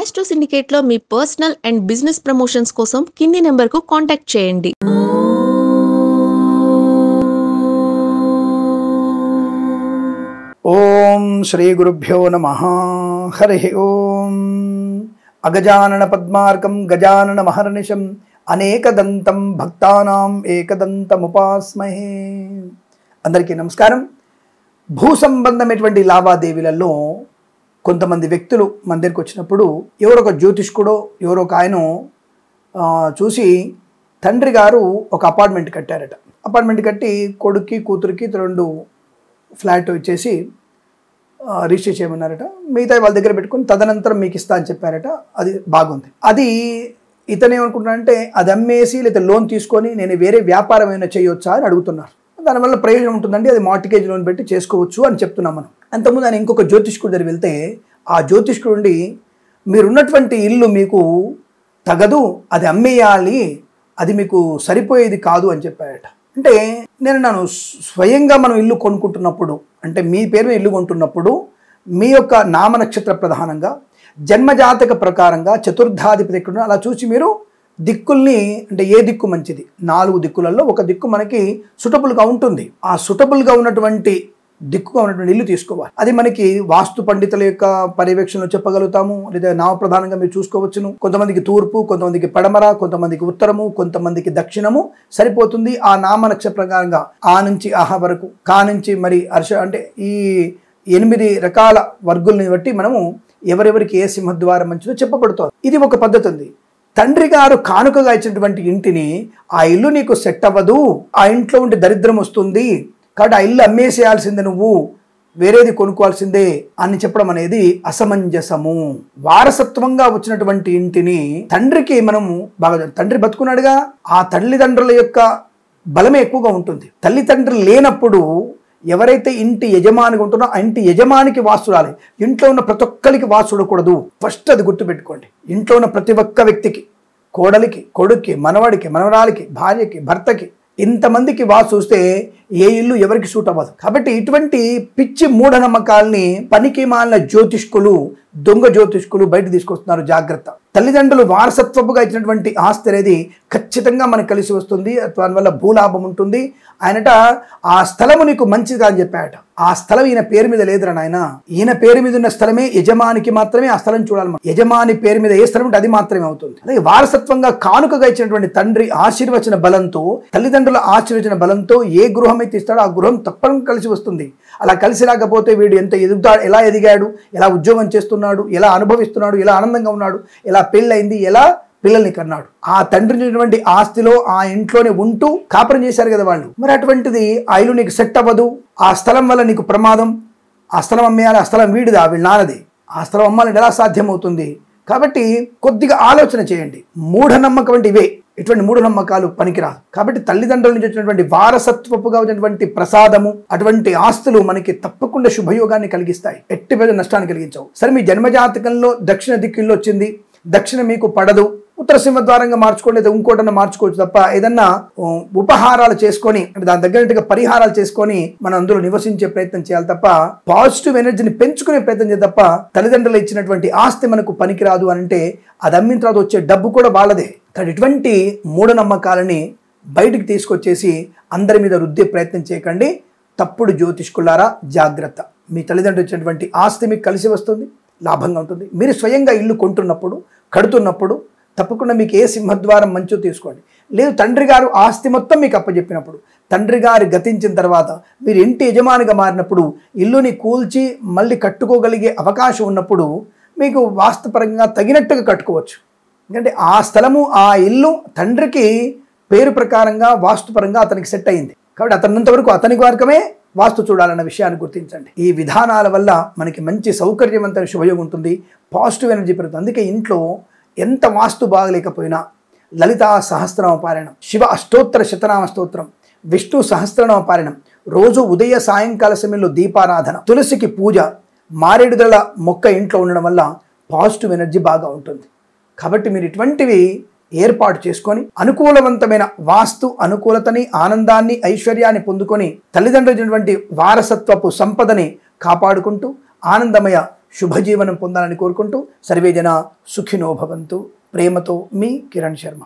Astro సిండికేట్లో మీ personal and business promotions కోసం కింది నెంబర్కు కాంటాక్ట్ చేయండి. ఓం శ్రీ గురుభ్యో నమః. హరి ఓం. అగజానన పద్మార్కం గజానన మహర్నిశం అనేకదంతం భక్తానాం ఏకదంతముపాస్మహే. అందరికీ నమస్కారం. భూ సంబంధమైనటువంటి లావాదేవీలలో కొంతమంది వ్యక్తులు మన దగ్గరికి వచ్చినప్పుడు ఎవరొక జ్యోతిష్కుడో ఎవరొక ఆయన చూసి తండ్రి గారు ఒక అపార్ట్మెంట్ కట్టారట. అపార్ట్మెంట్ కట్టి కొడుక్కి కూతురికి 2 ఫ్లాట్ ఇచ్చేసి రిజిస్టర్ చేయమన్నారట. మిగతా వాళ్ళ దగ్గర పెట్టుకుని తదనంతరం మీకు ఇస్తా అని చెప్పారట. అది బాగుంది. అది ఇతను ఏమనుకుంటున్నాడంటే అది అమ్మేసి లేదా లోన్ తీసుకొని నేను వేరే వ్యాపారం ఏమైనా చేయొచ్చా అని అడుగుతున్నారు. దానివల్ల ప్రయోజనం ఉంటుందండి, అది మార్టిగేజ్ లోన్ పెట్టి చేసుకోవచ్చు అని చెప్తున్నాం మనం. అంతకుముందు ఆయన ఇంకొక జ్యోతిష్కుడి దగ్గర వెళ్తే ఆ జ్యోతిష్కుడు ఉండి మీరున్నటువంటి ఇల్లు మీకు తగదు, అది అమ్మేయాలి, అది మీకు సరిపోయేది కాదు అని చెప్పారట. అంటే నేను స్వయంగా మనం ఇల్లు కొనుక్కుంటున్నప్పుడు, అంటే మీ పేరు మీద ఇల్లు కొంటున్నప్పుడు మీ యొక్క నామ నక్షత్ర ప్రధానంగా జన్మజాతక ప్రకారంగా చతుర్థాధిపతి ఎక్కడ అలా చూసి మీరు దిక్కుల్ని, అంటే ఏ దిక్కు మంచిది, 4 దిక్కులలో ఒక దిక్కు మనకి సుటబుల్గా ఉంటుంది. ఆ సుటబుల్గా ఉన్నటువంటి దిక్కుగా ఉన్నటువంటి ఇల్లు తీసుకోవాలి. అది మనకి వాస్తు పండితుల యొక్క పర్యవేక్షణలో చెప్పగలుగుతాము, లేదా నామ ప్రధానంగా మీరు చూసుకోవచ్చును. కొంతమందికి తూర్పు, కొంతమందికి పడమర, కొంతమందికి ఉత్తరము, కొంతమందికి దక్షిణము సరిపోతుంది. ఆ నామ నక్షత్ర ప్రకారంగా ఆ నుంచి ఆహ వరకు, కా నుంచి మరి హర్ష, అంటే ఈ 8 రకాల వర్గుల్ని బట్టి మనము ఎవరెవరికి ఏ సింహద్వారం మంచిదో చెప్పబడుతుంది. ఇది ఒక పద్ధతి ఉంది. తండ్రి గారు కానుకగా ఇచ్చినటువంటి ఇంటిని ఆ ఇల్లు నీకు సెట్ అవ్వదు, ఆ ఇంట్లో ఉంటే దరిద్రం వస్తుంది, కాబట్టి ఆ ఇల్లు అమ్మేసేయాల్సిందే, నువ్వు వేరేది కొనుక్కోవాల్సిందే అని చెప్పడం అనేది అసమంజసము. వారసత్వంగా వచ్చినటువంటి ఇంటిని తండ్రికి మనము బాగా, తండ్రి బతుకున్నాడుగా, ఆ తల్లిదండ్రుల యొక్క బలమే ఎక్కువగా ఉంటుంది. తల్లిదండ్రులు లేనప్పుడు ఎవరైతే ఇంటి యజమానిగా ఉంటుందో ఆ ఇంటి యజమానికి వాస్తు రాలి. ఇంట్లో ఉన్న ప్రతి ఒక్కరికి వాస్తు చూడకూడదు. ఫస్ట్ అది గుర్తుపెట్టుకోండి. ఇంట్లో ఉన్న ప్రతి ఒక్క వ్యక్తికి, కోడలికి, కొడుక్కి, మనవడికి, మనవరాలికి, భార్యకి, భర్తకి, ఇంతమందికి వాస్తు చూస్తే ఏ ఇల్లు ఎవరికి సూట్ అవ్వదు. కాబట్టి ఇటువంటి పిచ్చి మూఢనమ్మకాల్ని పనికి మాలిన జ్యోతిష్కులు, దొంగ జ్యోతిష్కులు బయట తీసుకొస్తున్నారు. జాగ్రత్త. తల్లిదండ్రులు వారసత్వపుగా ఇచ్చినటువంటి ఆస్తి అనేది ఖచ్చితంగా మనకు కలిసి వస్తుంది. దానివల్ల భూలాభం ఉంటుంది. ఆయనట ఆ స్థలము నీకు మంచిది అని చెప్పాడట. ఆ స్థలం ఈయన పేరు మీద లేదురా నాయన, ఈయన పేరు మీద ఉన్న స్థలమే యజమానికి మాత్రమే ఆ స్థలం చూడాలి. యజమాని పేరు మీద ఏ స్థలం ఉంటే అది మాత్రమే అవుతుంది. అలాగే వారసత్వంగా కానుకగా ఇచ్చినటువంటి తండ్రి ఆశీర్వచన బలంతో, తల్లిదండ్రుల ఆశీర్వచన బలంతో ఏ గృహం అయితే ఇస్తాడో ఆ గృహం తప్పకుండా కలిసి వస్తుంది. అలా కలిసి రాకపోతే వీడు ఎంత ఎదుగుతాడు, ఎలా ఎదిగాడు, ఎలా ఉద్యోగం చేస్తున్నాడు, ఎలా అనుభవిస్తున్నాడు, ఎలా ఆనందంగా ఉన్నాడు, ఎలా పెళ్ళైంది, ఎలా పిల్లల్ని కన్నాడు, ఆ తండ్రి ఆస్తిలో ఆ ఇంట్లోనే ఉంటూ కాపురం చేశారు కదా వాళ్ళు. మరి అటువంటిది ఆ ఇల్లు నీకు సెట్ అవ్వదు, ఆ స్థలం వల్ల నీకు ప్రమాదం, ఆ స్థలం అమ్మేయాలి, ఆ స్థలం వీడిదా, వీళ్ళ నాన్నది, ఆ స్థలం అమ్మాలని ఎలా సాధ్యమవుతుంది? కాబట్టి కొద్దిగా ఆలోచన చేయండి. మూఢనమ్మకం అంటే ఇవే. ఇటువంటి మూఢనమ్మకాలు పనికిరాదు. కాబట్టి తల్లిదండ్రుల నుంచి వచ్చినటువంటి వారసత్వపుగా వచ్చినటువంటి ప్రసాదము, అటువంటి ఆస్తులు మనకి తప్పకుండా శుభయోగాన్ని కలిగిస్తాయి, ఎట్టి పెద్ద నష్టాన్ని కలిగించవు. సరే, మీ జన్మజాతకంలో దక్షిణ దిక్కుల్లో వచ్చింది, దక్షిణ మీకు పడదు, ఉత్తర సింహద్వారంగా మార్చుకోండి, లేదా ఇంకోటన్నా మార్చుకోవచ్చు తప్ప ఏదన్నా ఉపహారాలు చేసుకొని, అంటే దాని దగ్గరగా పరిహారాలు చేసుకొని మనం అందులో నివసించే ప్రయత్నం చేయాలి తప్ప, పాజిటివ్ ఎనర్జీని పెంచుకునే ప్రయత్నం చేయాలి తప్ప, తల్లిదండ్రులు ఇచ్చినటువంటి ఆస్తి మనకు పనికిరాదు అంటే అది అమ్మిన తర్వాత వచ్చే డబ్బు కూడా వాళ్ళదే. కానీ ఇటువంటి మూఢనమ్మకాలని బయటికి తీసుకొచ్చేసి అందరి మీద రుద్దే ప్రయత్నం చేయకండి. తప్పుడు జ్యోతిష్కులారా జాగ్రత్త. మీ తల్లిదండ్రులు ఇచ్చినటువంటి ఆస్తి మీకు కలిసి వస్తుంది, లాభంగా ఉంటుంది. మీరు స్వయంగా ఇల్లు కొంటున్నప్పుడు, కడుతున్నప్పుడు తప్పకుండా మీకు ఏ సింహద్వారం మంచో తీసుకోండి. లేదు తండ్రి గారు ఆస్తి మొత్తం మీకు అప్పచెప్పినప్పుడు, తండ్రి గారు గతించిన తర్వాత మీరు ఇంటి యజమానిగా మారినప్పుడు, ఇల్లుని కూల్చి మళ్ళీ కట్టుకోగలిగే అవకాశం ఉన్నప్పుడు మీకు వాస్తుపరంగా తగినట్టుగా కట్టుకోవచ్చు. ఎందుకంటే ఆ స్థలము, ఆ ఇల్లు తండ్రికి పేరు ప్రకారంగా వాస్తుపరంగా అతనికి సెట్ అయింది. కాబట్టి అతనంత వరకు అతని వర్గమే వాస్తు చూడాలన్న విషయాన్ని గుర్తించండి. ఈ విధానాల వల్ల మనకి మంచి సౌకర్యవంతమైన శుభయోగం ఉంటుంది, పాజిటివ్ ఎనర్జీ పెరుగుతుంది. అందుకే ఇంట్లో ఎంత వాస్తు బాగలేకపోయినా లలితా సహస్రనామ పారాయణం, శివ అష్టోత్తర శతనామ స్తోత్రం, విష్ణు సహస్రనామ పారాయణం, రోజు ఉదయ సాయంకాల సమయంలో దీపారాధన, తులసికి పూజ, మారేడుదల మొక్క ఇంట్లో ఉండడం వల్ల పాజిటివ్ ఎనర్జీ బాగా ఉంటుంది. కాబట్టి మీరు ఇటువంటివి ఏర్పాటు చేసుకొని అనుకూలవంతమైన వాస్తు అనుకూలతని, ఆనందాన్ని, ఐశ్వర్యాన్ని పొందుకొని తల్లిదండ్రులైనటువంటి వారసత్వపు సంపదని కాపాడుకుంటూ ఆనందమయ శుభజీవనం పొందాలని కోరుకుంటూ సర్వేజన సుఖినో భవంతు. ప్రేమతో మీ కిరణ్ శర్మ.